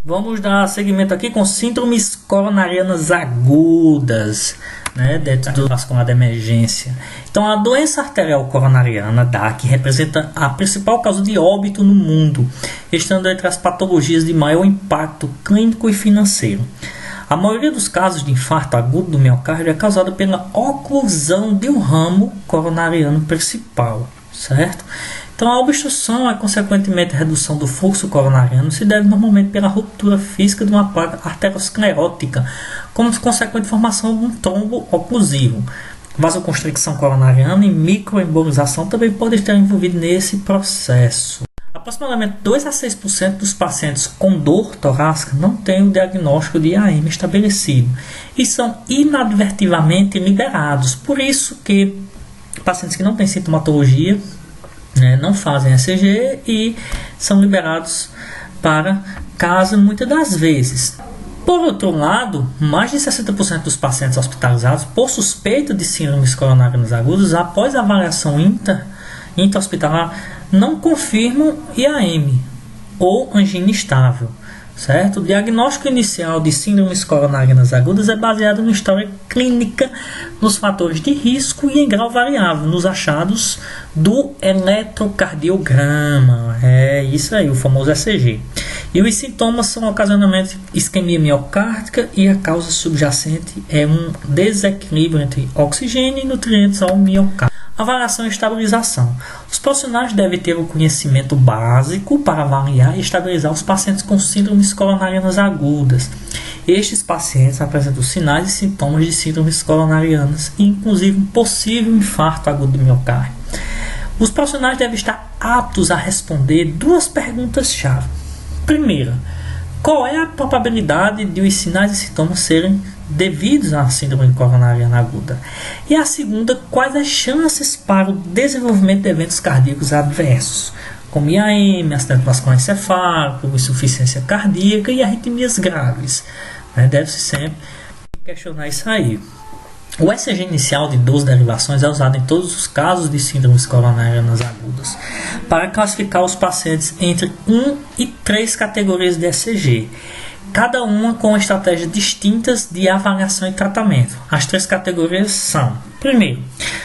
Vamos dar seguimento aqui com síndromes coronarianas agudas, né, dentro do vascular de emergência. Então, a doença arterial coronariana, DAC, representa a principal causa de óbito no mundo, estando entre as patologias de maior impacto clínico e financeiro. A maioria dos casos de infarto agudo do miocárdio é causada pela oclusão de um ramo coronariano principal, certo? Então, a obstrução e, consequentemente, a redução do fluxo coronariano se deve normalmente pela ruptura física de uma placa arteriosclerótica, como consequente formação de um trombo oclusivo. Vasoconstricção coronariana e microembolização também podem estar envolvidos nesse processo. Aproximadamente 2 a 6% dos pacientes com dor torácica não têm o diagnóstico de IAM estabelecido e são inadvertidamente liberados. Por isso que pacientes que não têm sintomatologia, não fazem ECG e são liberados para casa muitas das vezes. Por outro lado, mais de 60% dos pacientes hospitalizados por suspeita de síndromes coronarianas agudas após avaliação intra-hospitalar não confirmam IAM ou angina estável. Certo? O diagnóstico inicial de síndromes coronarianas agudas é baseado na história clínica, nos fatores de risco e em grau variável, nos achados do eletrocardiograma. É isso aí, o famoso ECG. E os sintomas são ocasionalmente isquemia miocárdica e a causa subjacente é um desequilíbrio entre oxigênio e nutrientes ao miocárdio. Avaliação e estabilização. Os profissionais devem ter o conhecimento básico para avaliar e estabilizar os pacientes com síndromes coronarianas agudas. Estes pacientes apresentam sinais e sintomas de síndromes coronarianas e inclusive um possível infarto agudo do miocárdio. Os profissionais devem estar aptos a responder duas perguntas-chave. Primeira, qual é a probabilidade de os sinais e sintomas serem devidos à síndrome coronariana aguda? E a segunda, quais as chances para o desenvolvimento de eventos cardíacos adversos, como IAM, acidente vascular encefálico, insuficiência cardíaca e arritmias graves? Deve-se sempre questionar isso aí. O ECG inicial de 12 derivações é usado em todos os casos de síndromes coronarianas agudas para classificar os pacientes entre 1 e 3 categorias de ECG, cada uma com estratégias distintas de avaliação e tratamento. As 3 categorias são: primeiro,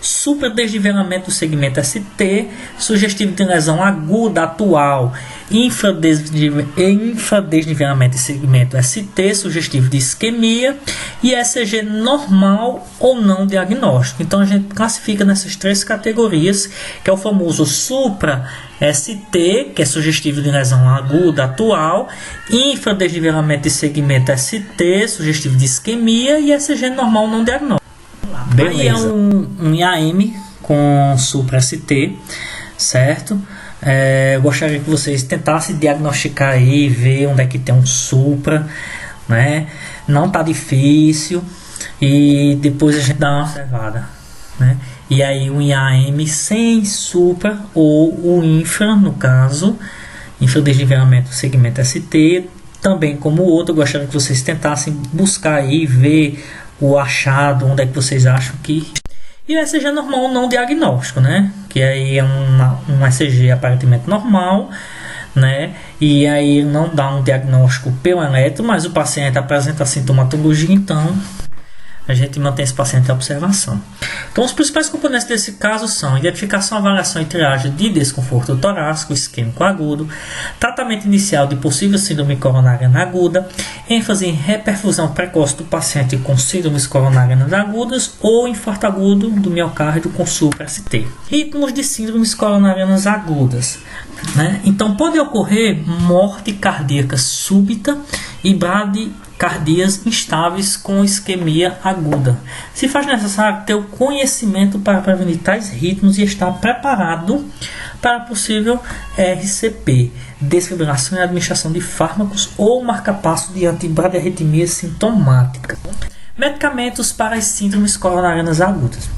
supradesnivelamento do segmento ST, sugestivo de lesão aguda atual, infradesnivelamento de segmento ST, sugestivo de isquemia, e ECG normal ou não diagnóstico. Então a gente classifica nessas 3 categorias, que é o famoso supra-ST, que é sugestivo de lesão aguda atual, infradesnivelamento de segmento ST, sugestivo de isquemia, e ECG normal não diagnóstico. Beleza. Aí é um IAM com supra-ST, certo? Eu gostaria que vocês tentassem diagnosticar aí, ver onde é que tem um supra, né? Não tá difícil, e depois a gente dá uma observada, né? E aí um IAM sem supra ou o infra, no caso, infradesnivelamento do segmento ST, também como o outro, eu gostaria que vocês tentassem buscar aí, ver o achado, onde é que vocês acham que... E o ECG normal não diagnóstico, né? Que aí é um ECG aparentemente normal, né? E aí não dá um diagnóstico pelo eletro, mas o paciente apresenta sintomatologia, então a gente mantém esse paciente em observação. Então, os principais componentes desse caso são identificação, avaliação e triagem de desconforto torácico isquêmico agudo, tratamento inicial de possível síndrome coronariana aguda, ênfase em reperfusão precoce do paciente com síndromes coronarianas agudas ou infarto agudo do miocárdio com supra-ST. Ritmos de síndromes coronarianas agudas, né? Então, pode ocorrer morte cardíaca súbita e bradicardias instáveis com isquemia aguda. Se faz necessário ter o conhecimento para prevenir tais ritmos e estar preparado para possível RCP, desfibrilação e administração de fármacos ou marcapasso de antibradiarritmia sintomática. Medicamentos para as síndromes coronarianas agudas.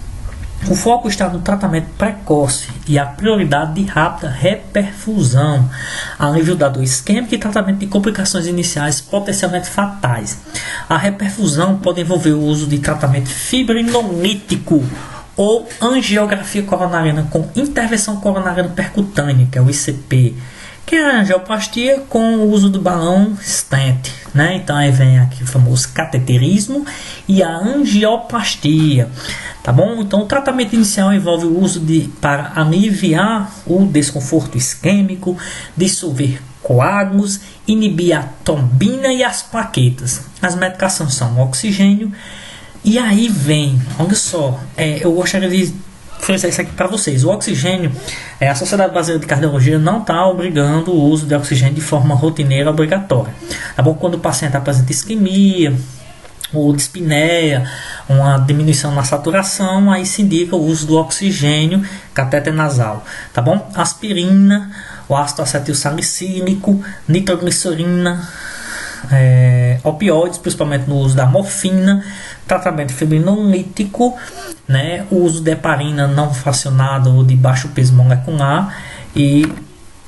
O foco está no tratamento precoce e a prioridade de rápida reperfusão, alívio da dor isquêmica e tratamento de complicações iniciais potencialmente fatais. A reperfusão pode envolver o uso de tratamento fibrinolítico ou angiografia coronariana com intervenção coronariana percutânea, que é o ICP, que é a angioplastia com o uso do balão stent, né? Então aí vem aqui o famoso cateterismo e a angioplastia, tá bom? Então o tratamento inicial envolve o uso para aliviar o desconforto isquêmico, dissolver coágulos, inibir a trombina e as plaquetas. As medicações são oxigênio. E aí vem, olha só, eu gostaria de oferecer isso aqui para vocês. O oxigênio, a Sociedade Brasileira de Cardiologia não está obrigando o uso de oxigênio de forma rotineira obrigatória. Tá bom? Quando o paciente apresenta isquemia ou dispneia, uma diminuição na saturação, aí se indica o uso do oxigênio catéter nasal. Tá bom? Aspirina, o ácido acetil salicílico, nitroglicerina, opioides, principalmente no uso da morfina, tratamento fibrinolítico, né, o uso de heparina não fracionada ou de baixo peso molecular e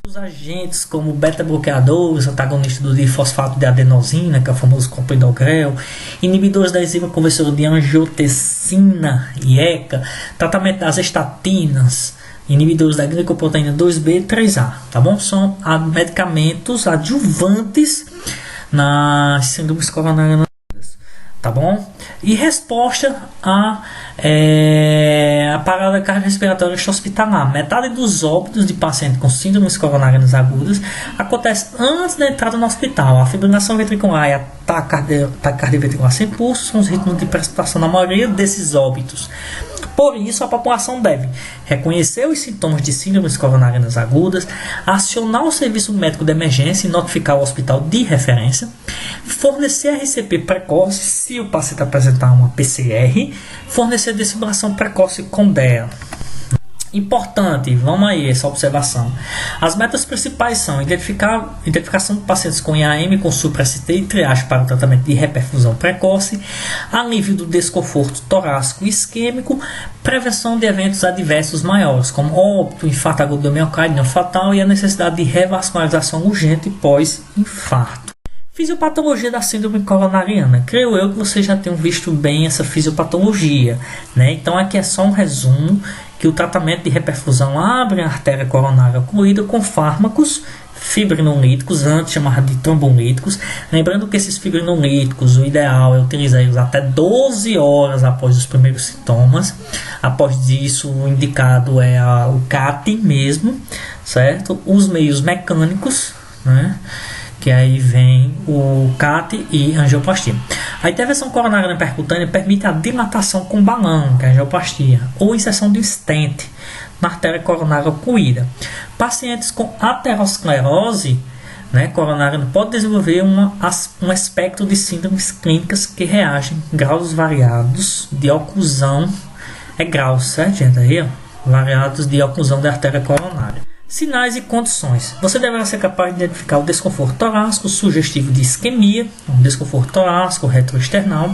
os agentes como beta-bloqueadores, antagonistas do difosfato de adenosina, que é o famoso clopidogrel, inibidores da enzima conversora de angiotensina e ECA, tratamento das estatinas, inibidores da glicoproteína 2B e 3A, tá bom? São medicamentos adjuvantes nas síndromes coronarianas, tá bom? E resposta à parada cardiorrespiratória hospitalar. Metade dos óbitos de pacientes com síndromes coronarianas agudas acontece antes da entrada no hospital. A fibrilação ventricular e a taquicardia ventricular sem pulso são os ritmos de precipitação na maioria desses óbitos. Por isso, a população deve reconhecer os sintomas de síndromes coronarianas agudas, acionar o serviço médico de emergência e notificar o hospital de referência, fornecer RCP precoce se o paciente apresentar uma PCR, fornecer desfibrilação precoce com DEA. Importante, vamos aí, essa observação. As metas principais são identificação de pacientes com IAM com supra-ST e triagem para o tratamento de reperfusão precoce, alívio do desconforto torácico e isquêmico, prevenção de eventos adversos maiores, como óbito, infarto agudo do miocárdio não fatal e a necessidade de revascularização urgente pós-infarto. Fisiopatologia da síndrome coronariana. Creio eu que vocês já tenham visto bem essa fisiopatologia, né? Então aqui é só um resumo que o tratamento de reperfusão abre a artéria coronária ocluída com fármacos fibrinolíticos, antes chamados de trombolíticos. Lembrando que esses fibrinolíticos, o ideal é utilizá-los até 12 horas após os primeiros sintomas. Após isso, o indicado é o CAT mesmo, certo? Os meios mecânicos, né? Que aí vem o CAT e angioplastia. A intervenção coronária percutânea permite a dilatação com balão, que é a angioplastia, ou inserção de um stent na artéria coronária ocluída. Pacientes com aterosclerose, né, coronária podem desenvolver um espectro de síndromes clínicas que reagem graus variados de oclusão, graus, certo, gente? Aí, ó, variados de oclusão da artéria coronária. Sinais e condições. Você deverá ser capaz de identificar o desconforto torácico sugestivo de isquemia, um desconforto torácico retroesternal.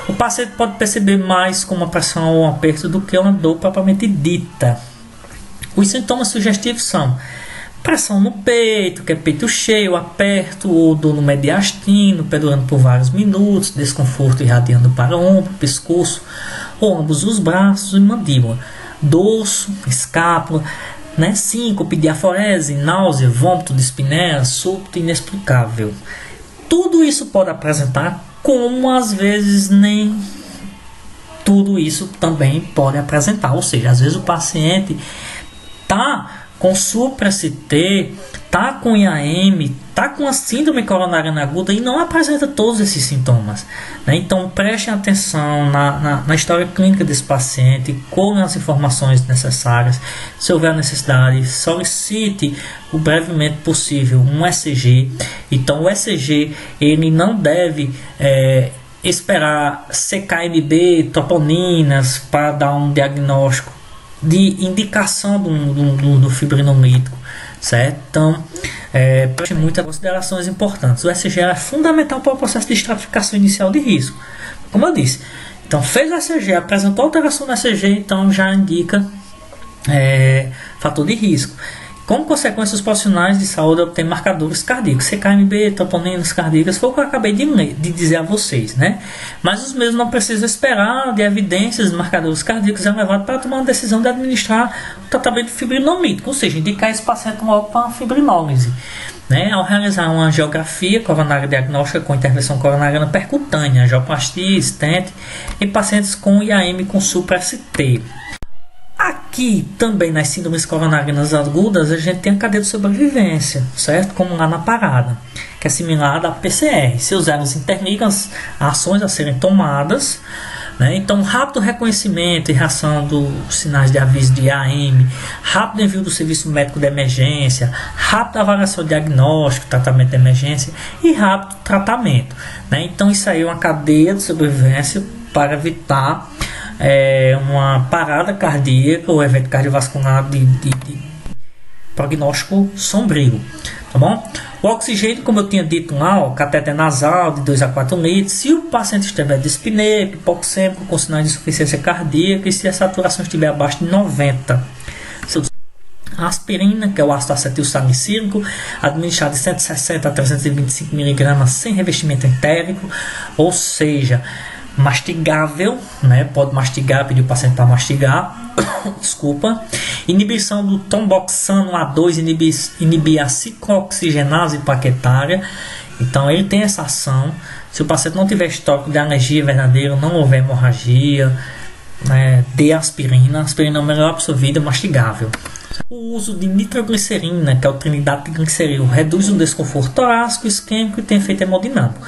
O paciente pode perceber mais com uma pressão ou um aperto do que uma dor propriamente dita. Os sintomas sugestivos são pressão no peito, que é peito cheio, aperto ou dor no mediastino, perdurando por vários minutos, desconforto irradiando para o ombro, pescoço ou ambos os braços e mandíbula, dorso, escápula, né? Síncope, diaforese, náusea, vômito, dispneia, súbito inexplicável. Tudo isso pode apresentar, como às vezes nem tudo isso também pode apresentar. Ou seja, às vezes o paciente está com supra-ST, está com IAM, está com a síndrome coronariana aguda e não apresenta todos esses sintomas, né? Então prestem atenção na história clínica desse paciente, colhem as informações necessárias. Se houver necessidade, solicite o brevemente possível um ECG. Então o ECG ele não deve esperar CKMB, troponinas para dar um diagnóstico de indicação do fibrinolítico, certo? Então, preste muitas considerações importantes. O ECG é fundamental para o processo de estratificação inicial de risco. Como eu disse, então fez o ECG, apresentou alteração no ECG, então já indica fator de risco. Como consequência, os profissionais de saúde obtêm marcadores cardíacos, CKMB, troponinas cardíacas, foi o que eu acabei de dizer a vocês, né? Mas os mesmos não precisam esperar de evidências de marcadores cardíacos elevados para tomar uma decisão de administrar o tratamento fibrinolítico, ou seja, indicar esse paciente logo para uma fibrinólise. Né? Ao realizar uma angiografia coronária diagnóstica com intervenção coronariana percutânea, angioplastia, stent, em pacientes com IAM com supra-ST. Aqui também nas síndromes coronarianas agudas a gente tem a cadeia de sobrevivência, certo? Como lá na parada, que é similar à da PCR. Seus erros interligam as ações a serem tomadas, né? Então, rápido reconhecimento e reação dos sinais de aviso de IAM, rápido envio do serviço médico de emergência, rápida avaliação diagnóstico, tratamento de emergência e rápido tratamento, né? Então, isso aí é uma cadeia de sobrevivência para evitar uma parada cardíaca ou evento cardiovascular de prognóstico sombrio, tá bom? O oxigênio, como eu tinha dito lá, o cateter nasal de 2 a 4 litros, se o paciente estiver dispneico, hipoxêmico, com sinais de insuficiência cardíaca e se a saturação estiver abaixo de 90. A aspirina, que é o ácido acetilsalicílico, administrado de 160 a 325 mg sem revestimento entérico, ou seja, mastigável, né? Pode mastigar, pedir o paciente para mastigar. Desculpa. Inibição do tromboxano A2 inibir a ciclooxigenase plaquetária. Então ele tem essa ação. Se o paciente não tiver histórico de alergia verdadeira, não houver hemorragia, dê aspirina. A aspirina é melhor absorvida, mastigável. O uso de nitroglicerina, que é o trinidato-gliceril, reduz o desconforto torácico, isquêmico e tem efeito hemodinâmico.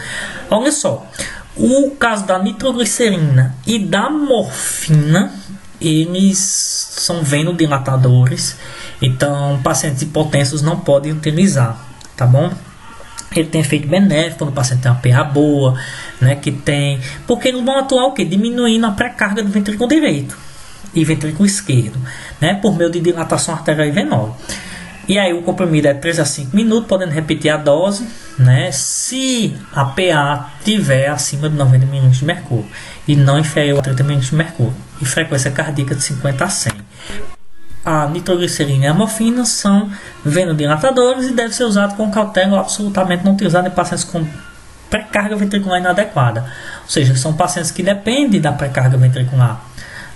Olha só. O caso da nitroglicerina e da morfina, eles são venodilatadores, então pacientes hipotensos não podem utilizar, tá bom? Ele tem efeito benéfico quando o paciente tem uma PA boa, né, porque eles vão atuar o quê? Diminuindo a pré-carga do ventrículo direito e ventrículo esquerdo, né, por meio de dilatação arterial e venosa. E aí o comprimido é 3 a 5 minutos, podendo repetir a dose, né, se a PA tiver acima de 90 mg de mercúrio e não inferior a 30 mg de mercúrio, e frequência cardíaca de 50 a 100. A nitroglicerina e a morfina são venodilatadores e deve ser usado com cautela ou absolutamente não utilizado em pacientes com pré-carga ventricular inadequada. Ou seja, são pacientes que dependem da pré-carga ventricular.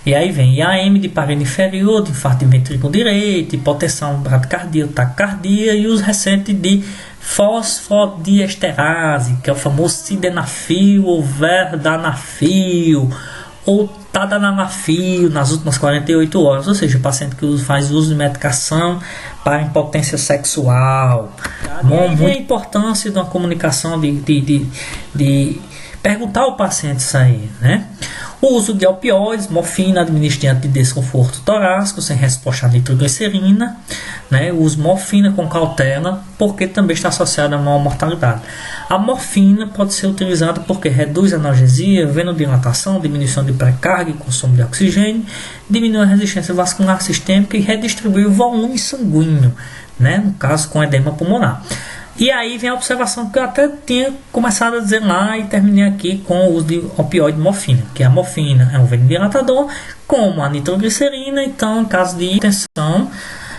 E aí vem IAM de parede inferior, de infarto de ventrículo direito, hipotensão bradicardia, taquicardia e os recentes de fosfodiesterase, que é o famoso sildenafil ou verdanafil ou tadalafil nas últimas 48 horas, ou seja, o paciente que faz uso de medicação para impotência sexual. Bom, muita importância de uma comunicação de perguntar ao paciente isso aí, né? O uso de opioides, morfina, administrante de desconforto torácico, sem resposta à nitroglicerina, né? O uso de morfina com cautela, porque também está associado a maior mortalidade. A morfina pode ser utilizada porque reduz a analgesia, venodilatação, diminuição de pré-carga e consumo de oxigênio, diminui a resistência vascular sistêmica e redistribui o volume sanguíneo, né? No caso com edema pulmonar. E aí vem a observação que eu até tinha começado a dizer lá e terminei aqui com o uso de opioide morfina, que a morfina é um venodilatador, como a nitroglicerina. Então, em caso de hipertensão,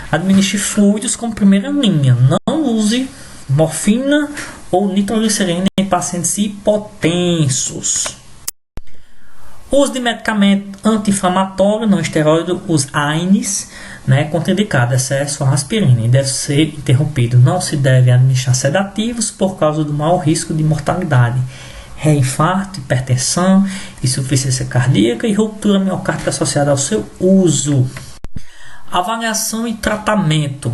administre fluidos como primeira linha. Não use morfina ou nitroglicerina em pacientes hipotensos. O uso de medicamento anti-inflamatório não esteroide, os AINES, né, contraindicado, excesso a aspirina, e deve ser interrompido. Não se deve administrar sedativos por causa do maior risco de mortalidade, reinfarto, hipertensão, insuficiência cardíaca e ruptura miocárdica associada ao seu uso. Avaliação e tratamento.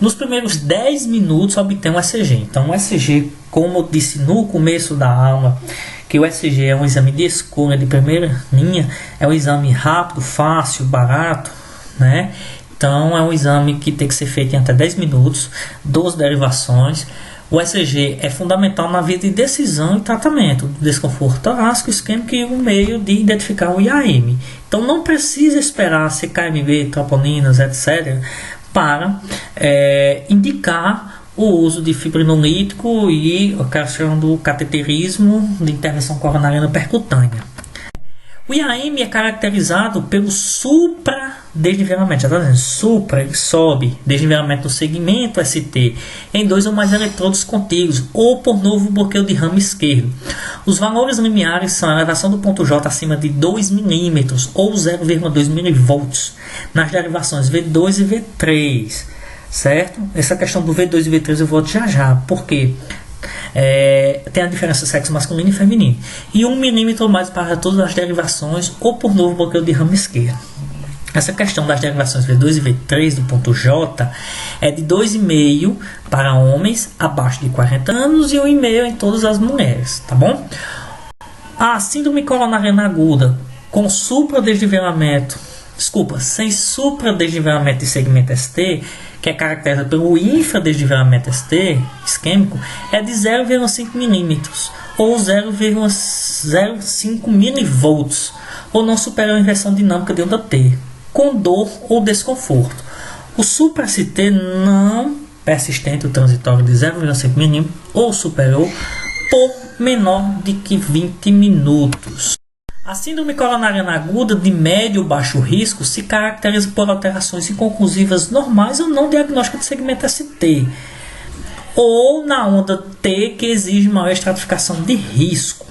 Nos primeiros 10 minutos obtém um ECG. Então o ECG, como eu disse no começo da aula, que o ECG é um exame de escolha de primeira linha, é um exame rápido, fácil, barato, né? Então é um exame que tem que ser feito em até 10 minutos, 12 derivações. O ECG é fundamental na via de decisão e tratamento do desconforto torácico, isquêmico e o meio de identificar o IAM. Então não precisa esperar CKMB, troponinas, etc. para indicar o uso de fibrinolítico e a questão do cateterismo de intervenção coronariana percutânea. O IAM é caracterizado pelo supra desnivelamento, já está dizendo, supra, ele sobe, desnivelamento do segmento ST, em 2 ou mais eletrodos contíguos, ou por novo bloqueio de ramo esquerdo. Os valores limiares são a elevação do ponto J acima de 2 mm, ou 0,2 mV, nas derivações V2 e V3, certo? Essa questão do V2 e V3 eu volto já, porque tem a diferença sexo masculino e feminino, e 1 mm ou mais para todas as derivações, ou por novo bloqueio de ramo esquerdo. Essa questão das derivações V2 e V3 do ponto J é de 2,5 para homens abaixo de 40 anos e 1,5 em todas as mulheres, tá bom? A síndrome coronariana aguda com sem supradesnivelamento de segmento ST, que é caracterizado pelo infradesnivelamento ST isquêmico, é de 0,5 mm ou 0,05 mV, ou não supera a inversão dinâmica de onda T, com dor ou desconforto. O supra-ST não persistente ou transitório de 0,5 mm ou superior por menor de que 20 minutos. A síndrome coronariana aguda de médio ou baixo risco se caracteriza por alterações inconclusivas normais ou não diagnósticas de segmento ST, ou na onda T que exige maior estratificação de risco.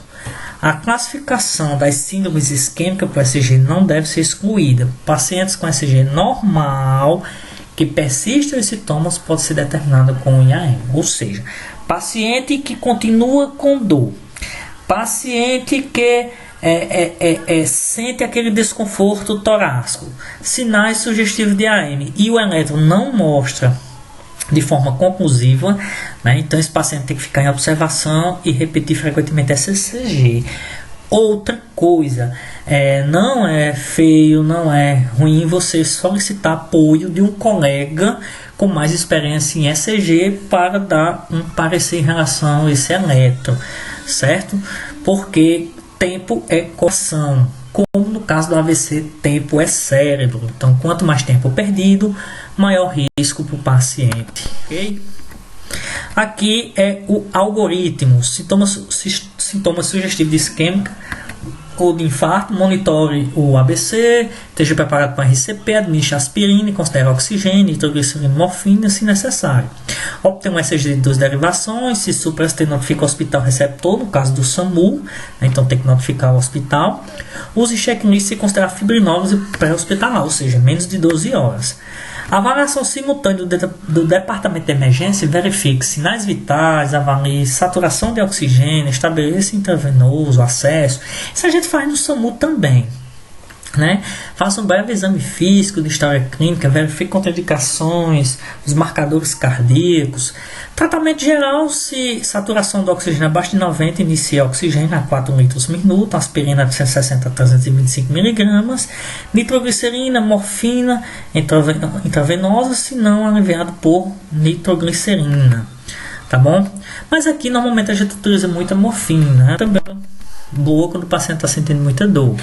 A classificação das síndromes isquêmicas por ECG não deve ser excluída. Pacientes com ECG normal que persistem os sintomas pode ser determinado com IAM, ou seja, paciente que continua com dor, paciente que sente aquele desconforto torácico, sinais sugestivos de AM e o eletro não mostra de forma conclusiva, né? Então esse paciente tem que ficar em observação e repetir frequentemente esse ECG. Outra coisa, não é feio, não é ruim você solicitar apoio de um colega com mais experiência em ECG para dar um parecer em relação a esse eletro, certo? Porque tempo é coração, como no caso do AVC, tempo é cérebro. Então, quanto mais tempo perdido, maior risco para o paciente. Okay? Aqui é o algoritmo. Sintomas sugestivos de isquêmica ou de infarto, monitore o ABC, esteja preparado para RCP, administre aspirina e considere oxigênio, nitroglicerina e morfina se necessário. Obtenha um ECG de 2 derivações, se supra-ST notifica o hospital receptor, no caso do SAMU, né, então tem que notificar o hospital. Use checklist se considerar fibrinólise pré-hospitalar, ou seja, menos de 12 horas. A avaliação simultânea do departamento de emergência verifique sinais vitais, avalie saturação de oxigênio, estabeleça intravenoso, acesso. Isso a gente faz no SAMU também, né? Faça um breve exame físico de história clínica, verifique contraindicações, os marcadores cardíacos. Tratamento geral, se saturação do oxigênio abaixo de 90, inicie oxigênio a 4 litros por minuto, aspirina de 160 a 325 mg, nitroglicerina, morfina intravenosa, se não aliviado por nitroglicerina, tá bom? Mas aqui normalmente a gente utiliza muita morfina, né? Também boa quando o paciente está sentindo muita dor.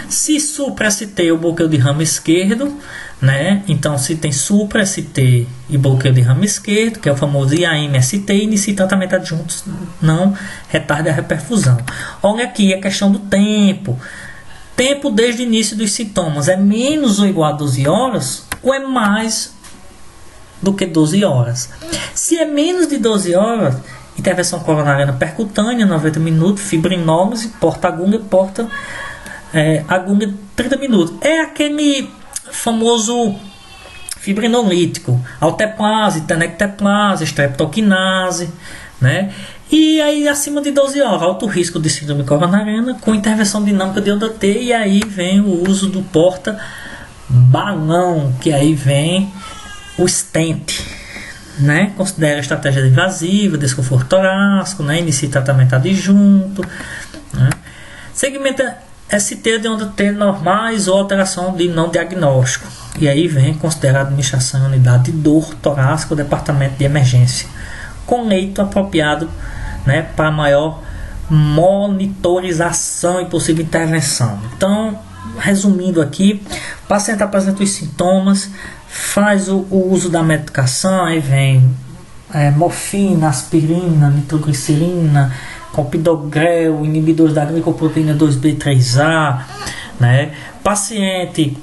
Se supra-ST o bloqueio de ramo esquerdo, né? Então, se tem supra-ST e bloqueio de ramo esquerdo, que é o famoso IAM-ST, inicie tratamento adjunto, não retarde a reperfusão. Olha aqui a questão do tempo. Tempo desde o início dos sintomas é menos ou igual a 12 horas ou é mais do que 12 horas? Se é menos de 12 horas, intervenção coronariana percutânea, 90 minutos, fibrinólise, porta-agulha e agulha 30 minutos. É aquele famoso fibrinolítico, alteplase, tenecteplase, streptokinase, né? E aí acima de 12 horas, alto risco de síndrome coronariana com intervenção dinâmica de onda T, e aí vem o uso do porta-balão, que aí vem o stent, né? Considera a estratégia invasiva, desconforto torácico, né? Inicia tratamento adjunto, né? Segmenta ST de onda T normais ou alteração de não diagnóstico. E aí vem considerar a administração em unidade de dor torácica ou departamento de emergência, com leito apropriado, né, para maior monitorização e possível intervenção. Então, resumindo aqui, o paciente apresenta os sintomas, faz o uso da medicação, aí vem morfina, aspirina, nitroglicerina, clopidogrel, inibidores da glicoproteína 2B3A, né? Paciente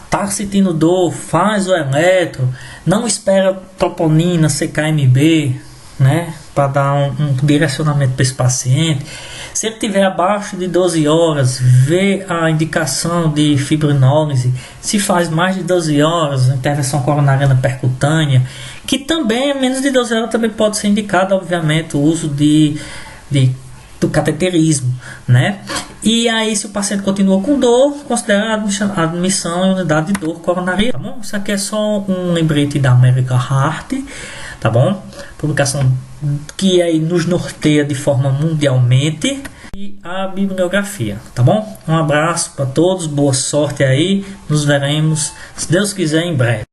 Tá sentindo dor, faz o eletro, não espera troponina, CKMB, né, para dar um direcionamento para esse paciente. Se ele tiver abaixo de 12 horas, vê a indicação de fibrinólise. Se faz mais de 12 horas, intervenção coronariana percutânea, que também é menos de 12 horas, também pode ser indicado, obviamente, o uso do cateterismo, né? E aí, se o paciente continua com dor, considera a admissão em unidade de dor coronariana, tá bom? Isso aqui é só um lembrete da American Heart, tá bom? Publicação que aí nos norteia de forma mundialmente, e a bibliografia, tá bom? Um abraço para todos, boa sorte aí, nos veremos, se Deus quiser, em breve.